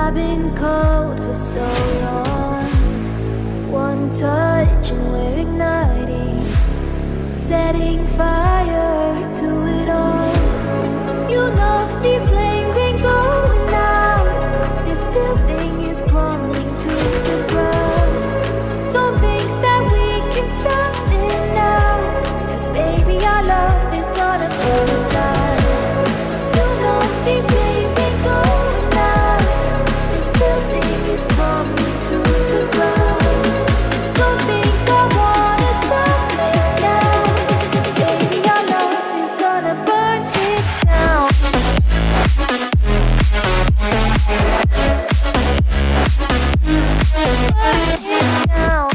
I've been cold for so long. One touch and we're igniting, setting fire to it all. You know these flames ain't going out. This building is crumbling to the ground. Don't think that we can stop it now, 'cause baby our love is gonna burn down. You know these flames ain't going out. This building is crumbling to the ground. Don't think I wanna stop it now, 'cause baby our love is gonna burn it down. Burn it down.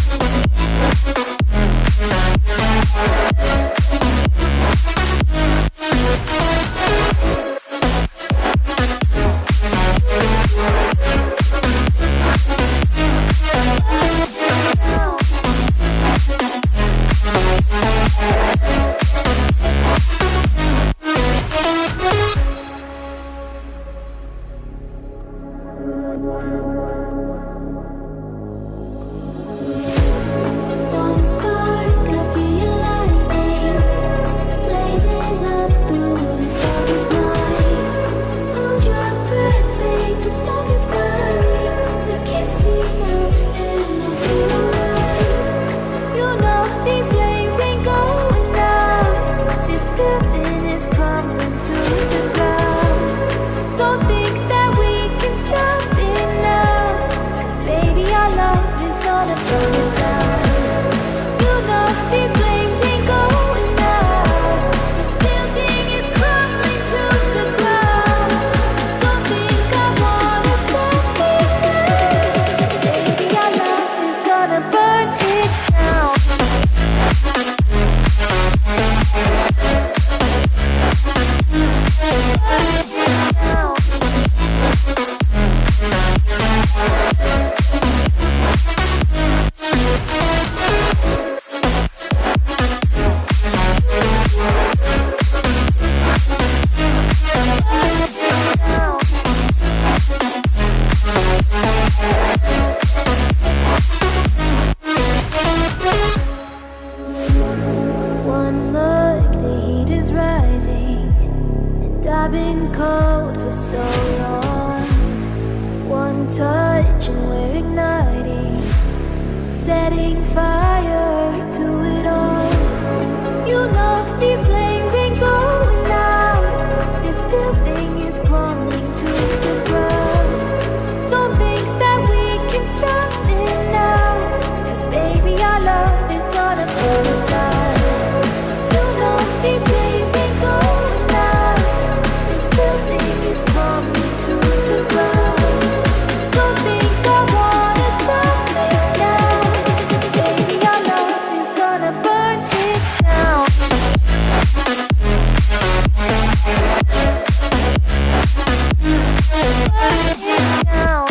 One spark, I feel lightning blazing up through the darkest nights. Hold your breath, babe, the smoke is burning. Now kiss me now and we'll be alright. You know these flames ain't going out. This building is crumbling to the ground. Don't think that we can stop it now, 'cause baby our love is gonna burn it down. You know these flames ain't going out. This building is crumbling to the ground. Don't think I wanna stop it now, 'cause baby our love is gonna burn it down. Burn it down. One look, the heat is rising, and I've been cold for so long. One touch and we're igniting, setting fire to it all. You know these flames ain't going out. This building is crumbling to the ground. Don't think that we can stop it now, 'cause baby our love is gonna burn it down. You know these flames ain't going out. This building is crumbling to the ground. Don't think I wanna stop it now, 'cause baby our love is gonna burn it down. Burn it down.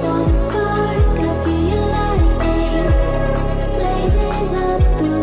One spark, I feel lightning blazing up through